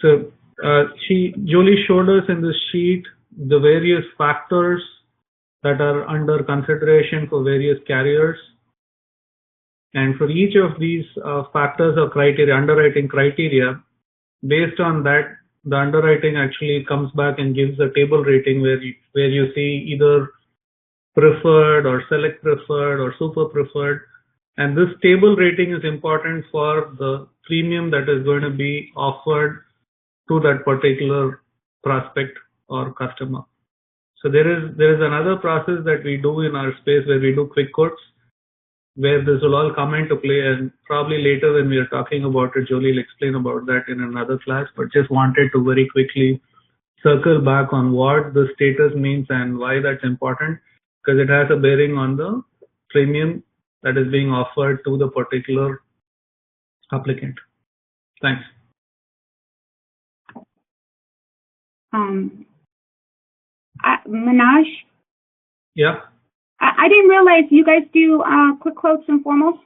So Julie showed us in this sheet the various factors that are under consideration for various carriers. And for each of these factors or criteria, underwriting criteria, based on that, the underwriting actually comes back and gives a table rating where you see either preferred or select preferred or super preferred. And this table rating is important for the premium that is going to be offered to that particular prospect or customer. So there is another process that we do in our space where we do quick quotes, where this will all come into play, and probably later when we are talking about it, Jolie will explain about that in another class, but just wanted to very quickly circle back on what the status means and why that's important, because it has a bearing on the premium that is being offered to the particular applicant. Thanks. Manoj? Yeah. I didn't realize you guys do quick quotes and formals.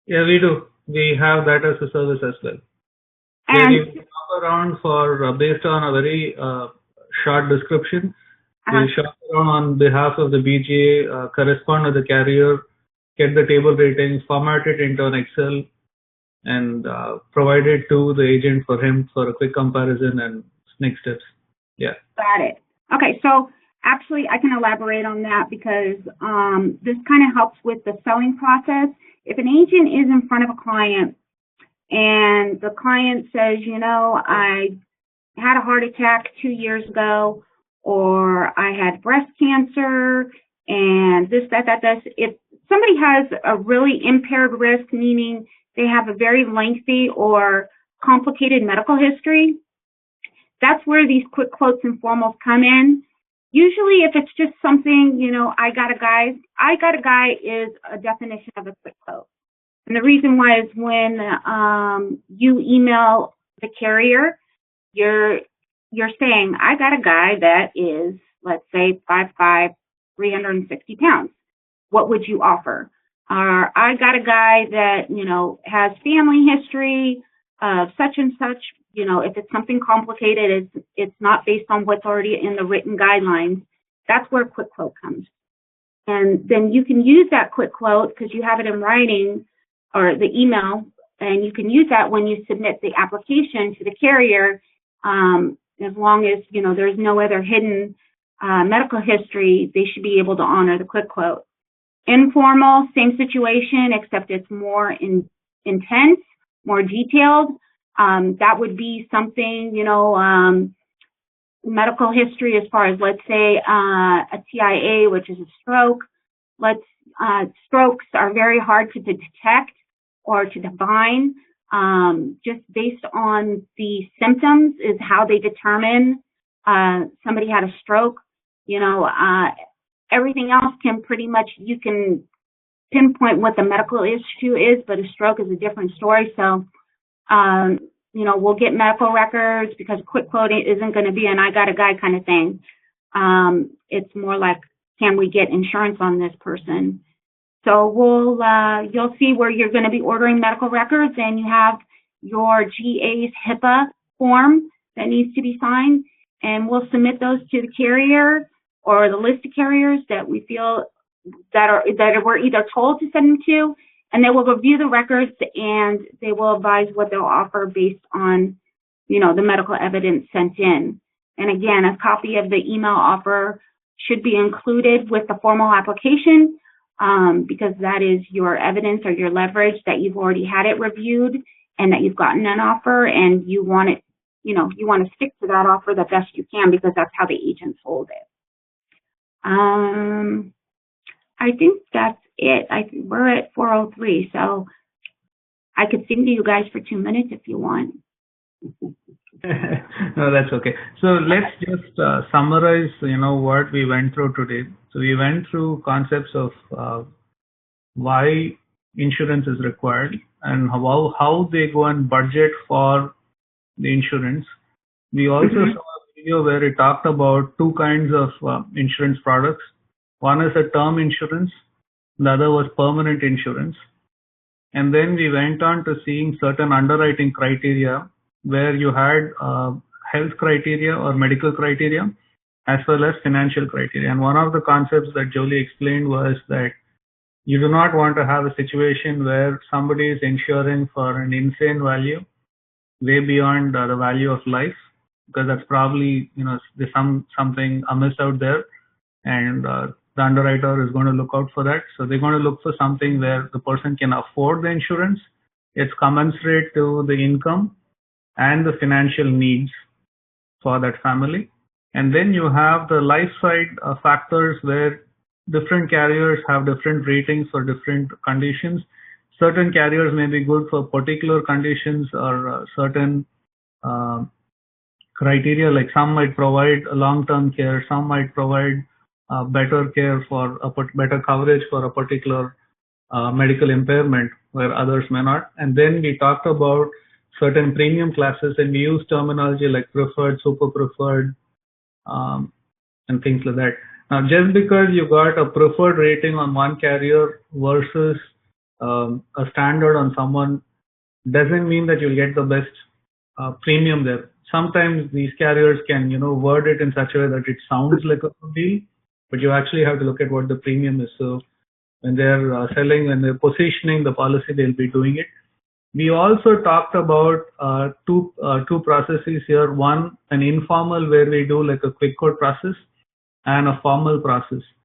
Yeah, we do. We have that as a service as well. And you shop around for based on a very short description. We shop around on behalf of the BGA, correspond to the carrier, get the table ratings, format it into an Excel, and provide it to the agent for him for a quick comparison and next steps. Yeah. Got it. Okay, so actually I can elaborate on that because this kind of helps with the selling process. If an agent is in front of a client and the client says, you know, I had a heart attack 2 years ago, or I had breast cancer and this, that, if somebody has a really impaired risk, meaning they have a very lengthy or complicated medical history, that's where these quick quotes and formals come in. Usually if it's just something, you know, I got a guy is a definition of a quick quote. And the reason why is when you email the carrier, you're saying, I got a guy that is, let's say, 5'5", 360 pounds. What would you offer? Or I got a guy that, you know, has family history of such and such. You know, if it's something complicated, it's not based on what's already in the written guidelines. That's where quick quote comes. And then you can use that quick quote because you have it in writing or the email, and you can use that when you submit the application to the carrier, as long as, you know, there's no other hidden medical history, they should be able to honor the quick quote. Informal, same situation, except it's more intense, more detailed. That would be something, you know, medical history as far as, let's say, a TIA, which is a stroke. Strokes are very hard to detect or to define. Just based on the symptoms is how they determine somebody had a stroke. You know, everything else can pretty much, you can pinpoint what the medical issue is, but a stroke is a different story. So, you know, we'll get medical records because quick quote isn't going to be an I got a guy kind of thing. It's more like, can we get insurance on this person? So you'll see where you're going to be ordering medical records, and you have your GA's HIPAA form that needs to be signed, and we'll submit those to the carrier or the list of carriers that we feel that we're either told to send them to, and they will review the records and they will advise what they'll offer based on, you know, the medical evidence sent in. And again, a copy of the email offer should be included with the formal application, because that is your evidence or your leverage that you've already had it reviewed and that you've gotten an offer, and you want it, you know, you want to stick to that offer the best you can because that's how the agent sold it. I think that's it. We're at 4:03, so I could sing to you guys for 2 minutes if you want. No, that's okay. So let's just summarize, you know, what we went through today. So we went through concepts of why insurance is required and how they go and budget for the insurance. We also saw a video where it talked about two kinds of insurance products. One is a term insurance, the other was permanent insurance. And then we went on to seeing certain underwriting criteria where you had health criteria or medical criteria as well as financial criteria. And one of the concepts that Jolie explained was that you do not want to have a situation where somebody is insuring for an insane value way beyond the value of life, because that's probably, there's something amiss out there, and the underwriter is going to look out for that. So they're going to look for something where the person can afford the insurance, it's commensurate to the income and the financial needs for that family. And then you have the life side factors where different carriers have different ratings for different conditions. Certain carriers may be good for particular conditions or certain uh, criteria, like some might provide long-term care, some might provide better care for better coverage for a particular medical impairment where others may not. And then we talked about certain premium classes, and we use terminology like preferred, super preferred, um, and things like that. Now, just because you got a preferred rating on one carrier versus a standard on someone doesn't mean that you'll get the best premium there. Sometimes these carriers can, word it in such a way that it sounds like a good deal, but you actually have to look at what the premium is. So when they're selling, when they're positioning the policy, they'll be doing it. We also talked about two processes here. One, an informal where we do like a quick quote process, and a formal process.